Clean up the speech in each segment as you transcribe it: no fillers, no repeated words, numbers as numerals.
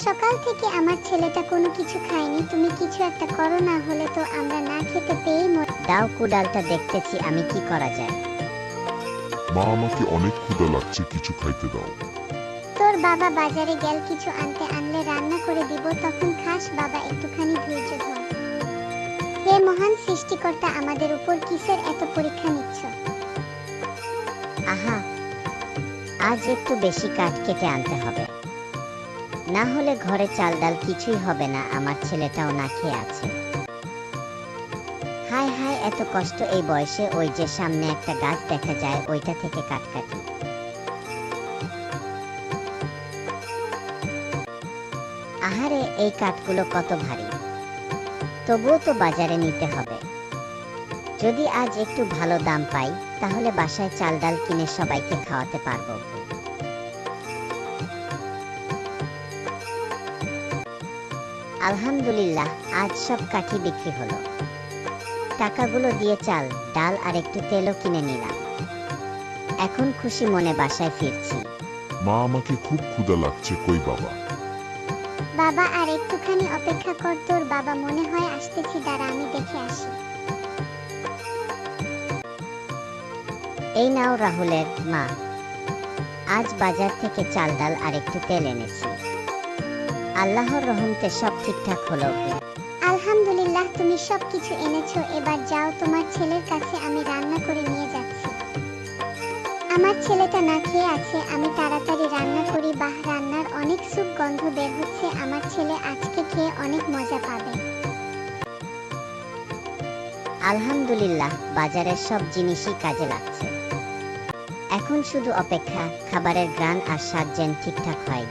সকাল থেকে আমার ছেলেটা কোনো কিছু খায়নি, তুমি কিছু একটা করো, না হলে তো আমরা না খেতে পেয়েই দাও কুড়ালটা, দেখতেছি আমি কি করা যায়। মা আমাকে অনেক ক্ষুধা লাগছে, কিছু খাইতে দাও। তোর বাবা বাজারে গেল, কিছু আনতে আনলে রান্না করে দিব, তখন খাস। বাবা একটুখানি ধৈর্য ধর। হে মহান সৃষ্টিকর্তা, আমাদের উপর কিসের এত পরীক্ষা নিচ্ছ? আহা, আজ একটু বেশি কাঠ কেটে আনতে হবে, না হলে ঘরে চাল ডাল কিছুই হবে না, আমার ছেলেটাও না খেয়ে আছে। হায় হায়, এত কষ্ট এই বয়সে। ওই যে সামনে একটা গাছ দেখা যায়, ওইটা থেকে কাঠ কাটি। আহারে, এই কাঠগুলো কত ভারী, তবুও তো বাজারে নিতে হবে। যদি আজ একটু ভালো দাম পাই, তাহলে বাসায় চাল ডাল কিনে সবাইকে খাওয়াতে পারবো। আলহামদুলিল্লাহ, আজ সব কাঠি বিক্রি হলো। টাকাগুলো দিয়ে চাল ডাল আর একটু তেলও কিনে নিলাম। এখন খুশি মনে বাসায় ফিরছি। মা আমাকে খুব ক্ষুধা লাগছে, কই বাবা? বাবা আর একটুখানি অপেক্ষা কর, তোর বাবা মনে হয় আসতেছি, দাঁড়া আমি দেখে আসি। এই নাও রাহুলের মা, আজ বাজার থেকে চাল ডাল আর একটু তেল এনেছি। আল্লাহর রহমতে সব ঠিকঠাক হলো। আলহামদুলিল্লাহ, তুমি সব কিছু এনেছো, এবার যাও, তোমার ছেলের কাছে আমি রান্না করে নিয়ে যাচ্ছি। আমার ছেলেটা না খেয়ে আছে, আমি তাড়াতাড়ি রান্না করি। বাহ, রান্নার অনেক সুগন্ধ বের হচ্ছে, আমার ছেলে আজকে খেয়ে অনেক মজা পাবে। আলহামদুলিল্লাহ, বাজারের সব জিনিসই কাজে লাগছে। এখন শুধু অপেক্ষা, খাবারের গ্রান আর স্বাদ যেন ঠিকঠাক হয়।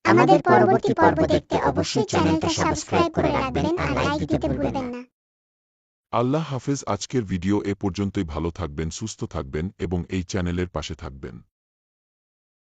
আমাদের পরবর্তী পর্ব দেখতে অবশ্যই চ্যানেলটা সাবস্ক্রাইব করে রাখবেন আর লাইক দিতে ভুলবেন না। আল্লাহ হাফেজ। আজকের ভিডিও এ পর্যন্তই। ভালো থাকবেন, সুস্থ থাকবেন এবং এই চ্যানেলের পাশে থাকবেন।